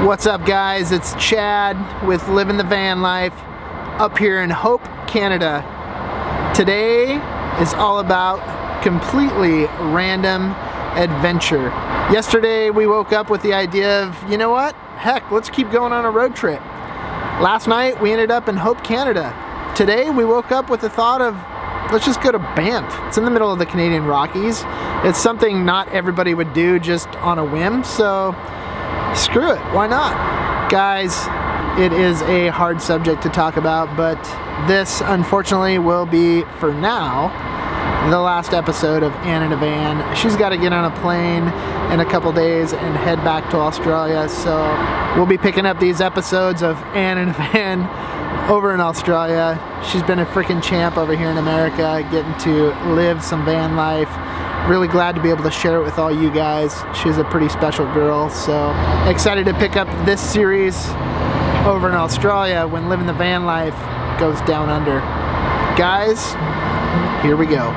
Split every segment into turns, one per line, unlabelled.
What's up, guys? It's Chad with Living the Van Life up here in Hope, Canada. Today is all about completely random adventure. Yesterday we woke up with the idea of, you know what? Heck, let's keep going on a road trip. Last night we ended up in Hope, Canada. Today we woke up with the thought of, let's just go to Banff. It's in the middle of the Canadian Rockies. It's something not everybody would do just on a whim, so screw it, why not? Guys, it is a hard subject to talk about, but this unfortunately will be, for now, the last episode of Ann in a Van. She's got to get on a plane in a couple days and head back to Australia, so we'll be picking up these episodes of Ann in a Van over in Australia. She's been a freaking champ over here in America, getting to live some van life. Really glad to be able to share it with all you guys. She's a pretty special girl, so excited to pick up this series over in Australia when Living the Van Life goes down under. Guys, here we go.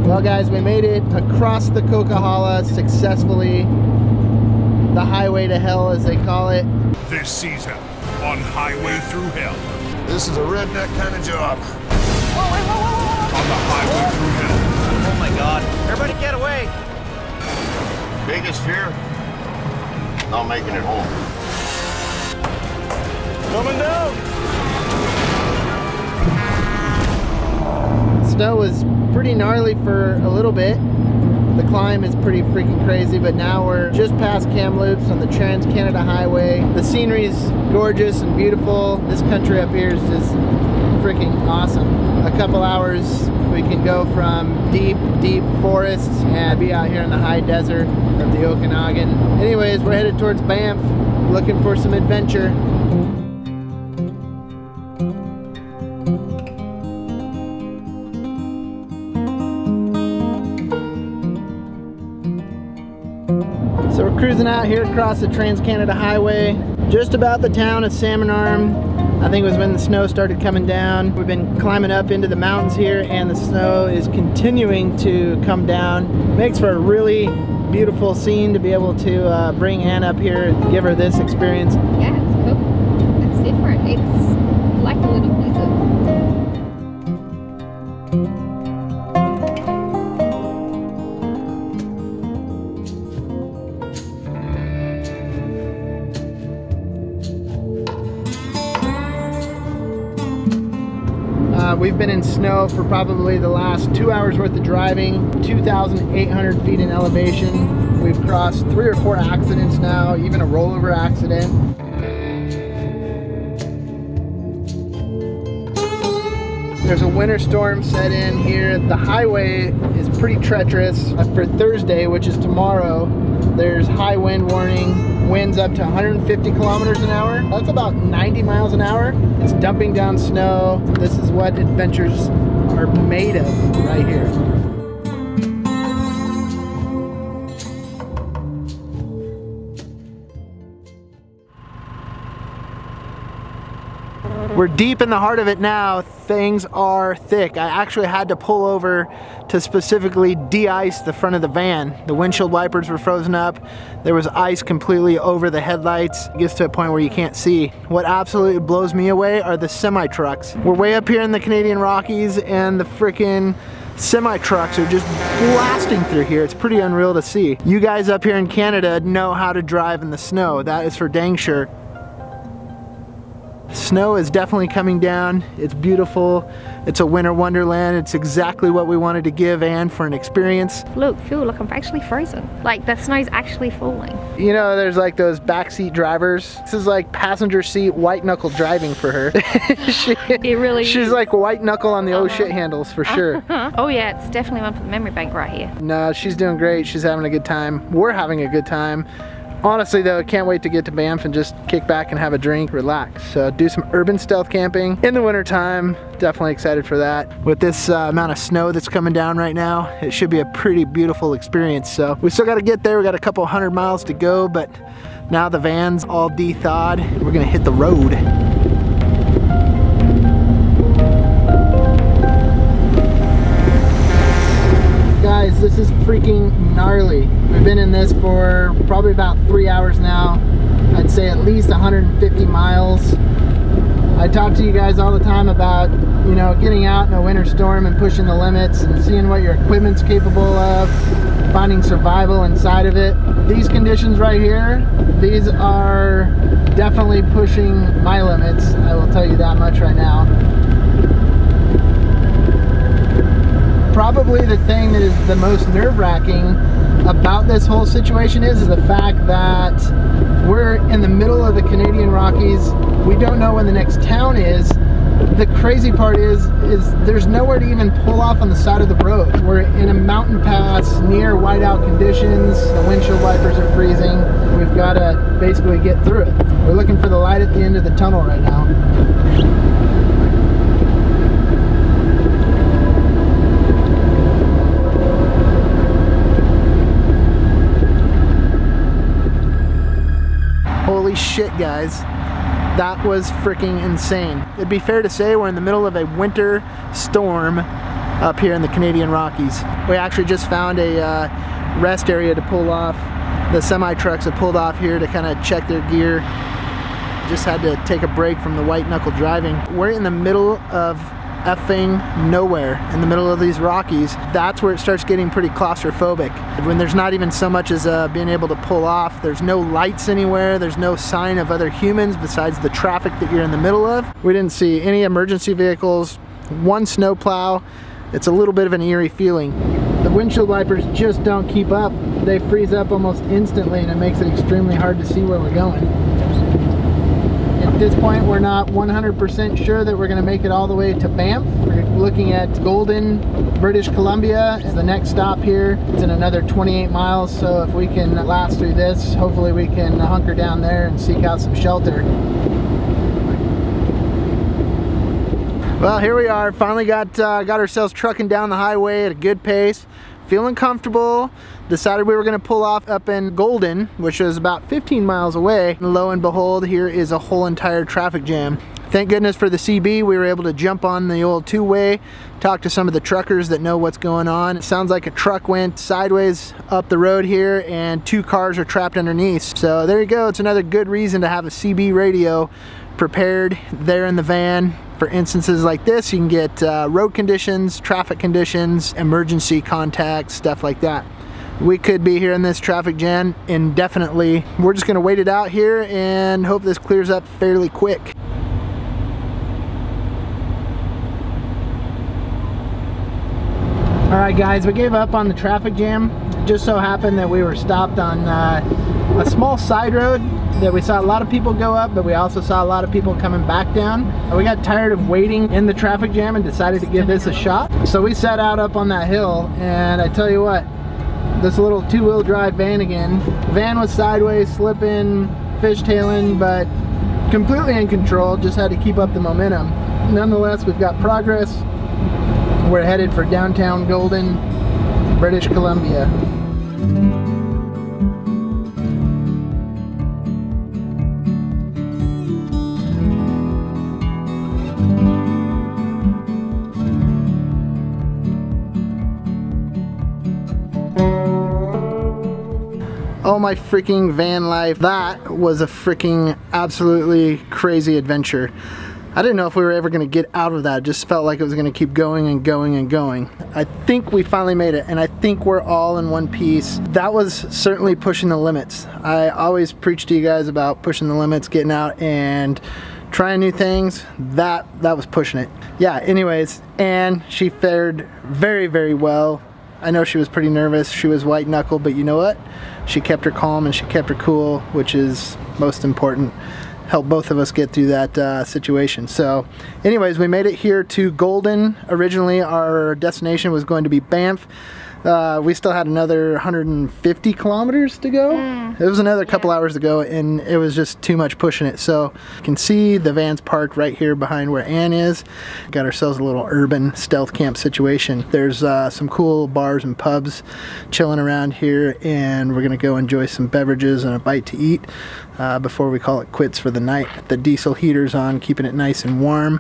Well, guys, we made it across the Coquihalla successfully. The highway to hell, as they call it.
This season on Highway Through Hell.
This is a redneck kind of job.
Whoa, whoa, whoa, whoa. On the Highway Through Hell.
Oh my God. Everybody get away.
Biggest fear? Not making it home.
Coming down.
Snow was pretty gnarly for a little bit. The climb is pretty freaking crazy, but now we're just past Kamloops on the TransCanada Highway. The scenery is gorgeous and beautiful. This country up here is just freaking awesome. A couple hours we can go from deep forests and be out here in the high desert of the Okanagan. Anyways, we're headed towards Banff, looking for some adventure. So we're cruising out here across the TransCanada Highway, just about the town of Salmon Arm. I think it was when the snow started coming down. We've been climbing up into the mountains here, and the snow is continuing to come down. Makes for a really beautiful scene to be able to bring Ann up here and give her this experience.
Yeah, it's cool. It's different. It's like a little blizzard.
We've been in snow for probably the last 2 hours worth of driving, 2,800 feet in elevation. We've crossed 3 or 4 accidents now, even a rollover accident. There's a winter storm set in here. The highway is pretty treacherous. For Thursday, which is tomorrow, there's high wind warning, winds up to 150 kilometers an hour. That's about 90 miles an hour. It's dumping down snow. This is what adventures are made of right here. We're deep in the heart of it now. Things are thick. I actually had to pull over to specifically de-ice the front of the van. The windshield wipers were frozen up. There was ice completely over the headlights. It gets to a point where you can't see. What absolutely blows me away are the semi-trucks. We're way up here in the Canadian Rockies, and the frickin' semi-trucks are just blasting through here. It's pretty unreal to see. You guys up here in Canada know how to drive in the snow. That is for dang sure. Snow is definitely coming down. It's beautiful. It's a winter wonderland. It's exactly what we wanted to give Ann for an experience.
Look, feel like I'm actually frozen. Like the snow's actually falling.
You know, there's like those backseat drivers. This is like passenger seat white knuckle driving for her. She's like white knuckle on the oh shit handles for sure.
Oh yeah, it's definitely one for the memory bank right here.
No, she's doing great. She's having a good time. We're having a good time. Honestly though, I can't wait to get to Banff and just kick back and have a drink, relax. So do some urban stealth camping in the winter time. Definitely excited for that. With this amount of snow that's coming down right now, it should be a pretty beautiful experience. So we still got to get there. We got a couple 100 miles to go, but now the van's all de-thawed. We're gonna hit the road. Guys, this is freaking gnarly. We've been in this for probably about 3 hours now. I'd say at least 150 miles. I talk to you guys all the time about, you know, getting out in a winter storm and pushing the limits and seeing what your equipment's capable of, finding survival inside of it. These conditions right here, these are definitely pushing my limits. I will tell you that much right now. Probably the thing that is the most nerve-wracking about this whole situation is the fact that we're in the middle of the Canadian Rockies. We don't know when the next town is. The crazy part is there's nowhere to even pull off on the side of the road. We're in a mountain pass near whiteout conditions. The windshield wipers are freezing. We've got to basically get through it. We're looking for the light at the end of the tunnel right now. Holy shit, guys. That was freaking insane. It'd be fair to say we're in the middle of a winter storm up here in the Canadian Rockies. We actually just found a rest area to pull off. The semi-trucks have pulled off here to kind of check their gear. Just had to take a break from the white knuckle driving. We're in the middle of effing nowhere, in the middle of these Rockies. That's where it starts getting pretty claustrophobic. When there's not even so much as being able to pull off, there's no lights anywhere, there's no sign of other humans besides the traffic that you're in the middle of. We didn't see any emergency vehicles, one snowplow. It's a little bit of an eerie feeling. The windshield wipers just don't keep up. They freeze up almost instantly and it makes it extremely hard to see where we're going. At this point, we're not 100% sure that we're going to make it all the way to Banff. We're looking at Golden, British Columbia is the next stop here. It's in another 28 miles, so if we can last through this, hopefully we can hunker down there and seek out some shelter. Well, here we are. Finally got ourselves trucking down the highway at a good pace. Feeling comfortable. Decided we were going to pull off up in Golden, which was about 15 miles away. And lo and behold, here is a whole entire traffic jam. Thank goodness for the CB, we were able to jump on the old two-way, talk to some of the truckers that know what's going on. It sounds like a truck went sideways up the road here and 2 cars are trapped underneath. So there you go, it's another good reason to have a CB radio prepared there in the van. For instances like this, you can get road conditions, traffic conditions, emergency contacts, stuff like that. We could be here in this traffic jam indefinitely. We're just gonna wait it out here and hope this clears up fairly quick. All right guys, we gave up on the traffic jam. It just so happened that we were stopped on a small side road that we saw a lot of people go up, but we also saw a lot of people coming back down. We got tired of waiting in the traffic jam and decided to give this a shot. So we set out up on that hill, and I tell you what, this little 2-wheel drive Vanagon. Van was sideways, slipping, fishtailing, but completely in control, just had to keep up the momentum. Nonetheless, we've got progress. We're headed for downtown Golden, British Columbia. Oh my freaking van life, that was a freaking absolutely crazy adventure. I didn't know if we were ever going to get out of that. It just felt like it was going to keep going and going and going. I think we finally made it, and I think we're all in one piece. That was certainly pushing the limits. I always preach to you guys about pushing the limits, getting out and trying new things. That was pushing it. Yeah, anyways, and she fared very, very well. I know she was pretty nervous. She was white knuckle, but you know what? She kept her calm and she kept her cool, which is most important. Help both of us get through that situation. So anyways, we made it here to Golden. Originally our destination was going to be Banff. We still had another 150 kilometers to go. It was another couple hours to go, and it was just too much pushing it. So you can see the van's parked right here behind where Ann is. Got ourselves a little urban stealth camp situation. There's some cool bars and pubs chilling around here, and we're gonna go enjoy some beverages and a bite to eat before we call it quits for the night. The diesel heater's on, keeping it nice and warm.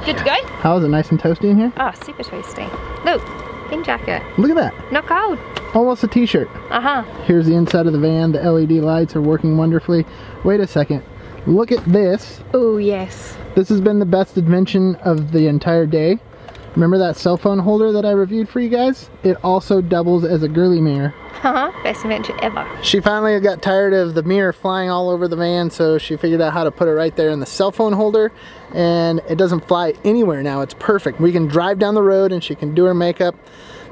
Good to go?
How is it? Nice and toasty in here?
Oh, super toasty. Look, pin jacket.
Look at that.
Not cold.
Almost a t-shirt.
Uh-huh.
Here's the inside of the van. The LED lights are working wonderfully. Wait a second. Look at this.
Oh, yes.
This has been the best invention of the entire day. Remember that cell phone holder that I reviewed for you guys? It also doubles as a girly mirror.
Best invention ever.
She finally got tired of the mirror flying all over the van, so she figured out how to put it right there in the cell phone holder, and it doesn't fly anywhere now. It's perfect. We can drive down the road and she can do her makeup.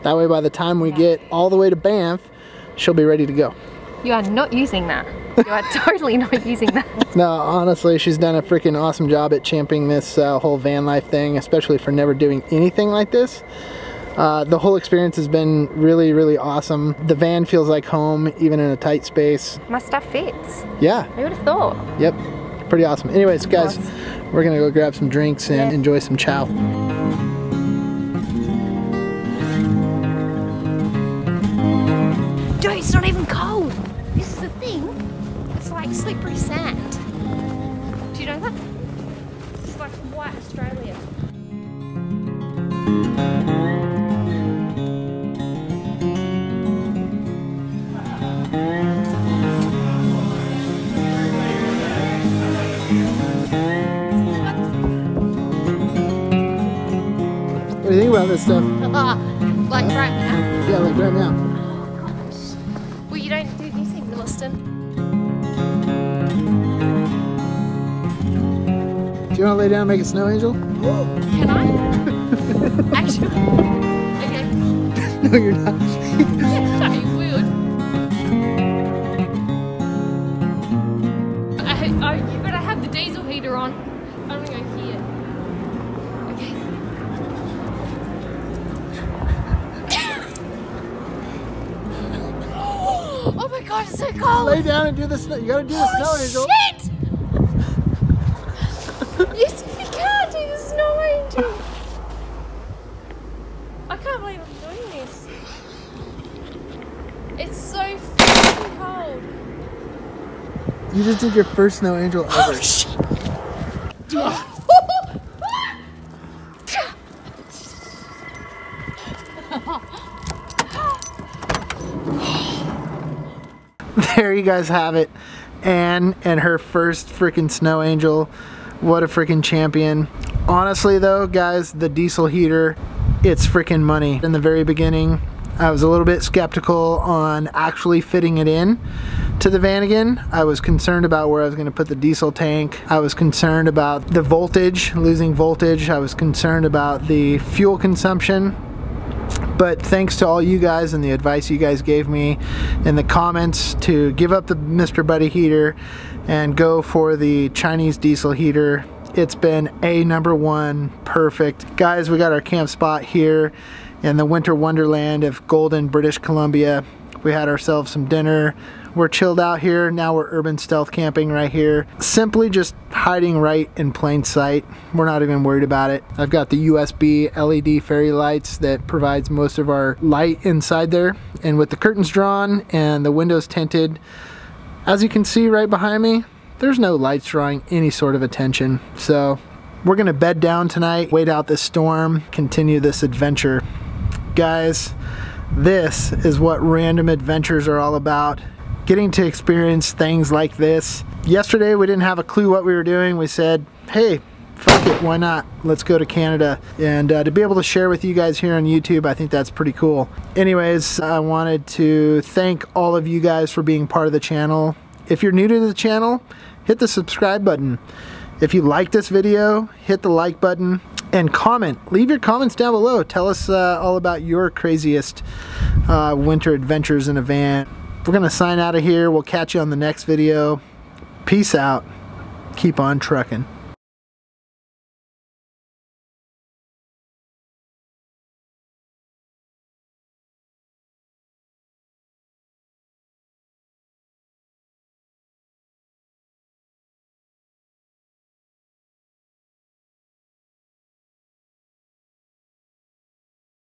That way by the time we get all the way to Banff, she'll be ready to go.
You are not using that. You are totally not using that.
No, honestly, she's done a freaking awesome job at championing this whole van life thing, especially for never doing anything like this. The whole experience has been really, really awesome. The van feels like home, even in a tight space.
My stuff fits.
Yeah.
Who would have thought?
Yep. Pretty awesome. Anyways, guys, we're gonna go grab some drinks and enjoy some chow.
Dude, it's not even cold. This is the thing. It's like slippery sand. Do you know that? It's like white Australia.
What do you think about this stuff?
Like right now?
Yeah, like right now.
Well, you don't do these in Williston.
Do you want to lay down and make a snow angel?
Can I? Actually. Okay.
No, you're not.
Yes, I would. You better have the diesel heater on. I'm gonna go here. Okay. Oh my god, it's so cold!
Lay down and do the snow. You gotta do the snow angel.
Shit! Yes, we can't do the snow angel. I can't believe I'm doing this. It's so fucking cold.
You just did your first snow angel ever.
Oh shit!
There you guys have it. Ann and her first freaking snow angel. What a freaking champion. Honestly though, guys, the diesel heater, it's freaking money. In the very beginning, I was a little bit skeptical on actually fitting it in to the Vanagon. I was concerned about where I was going to put the diesel tank. I was concerned about the voltage, losing voltage. I was concerned about the fuel consumption. But thanks to all you guys and the advice you guys gave me in the comments to give up the Mr. Buddy heater and go for the Chinese diesel heater, it's been a #1 perfect. Guys, we got our camp spot here in the winter wonderland of Golden, British Columbia. We had ourselves some dinner. We're chilled out here. Now we're urban stealth camping right here. Simply just hiding right in plain sight. We're not even worried about it. I've got the USB LED fairy lights that provides most of our light inside there. And with the curtains drawn and the windows tinted, as you can see right behind me, there's no lights drawing any sort of attention. So we're gonna bed down tonight, wait out this storm, continue this adventure. Guys, this is what random adventures are all about. Getting to experience things like this. Yesterday we didn't have a clue what we were doing. We said, hey, fuck it, why not? Let's go to Canada. And to be able to share with you guys here on YouTube, I think that's pretty cool. Anyways, I wanted to thank all of you guys for being part of the channel. If you're new to the channel, hit the subscribe button. If you like this video, hit the like button and comment. Leave your comments down below. Tell us all about your craziest winter adventures in a van. We're gonna sign out of here. We'll catch you on the next video. Peace out. Keep on trucking.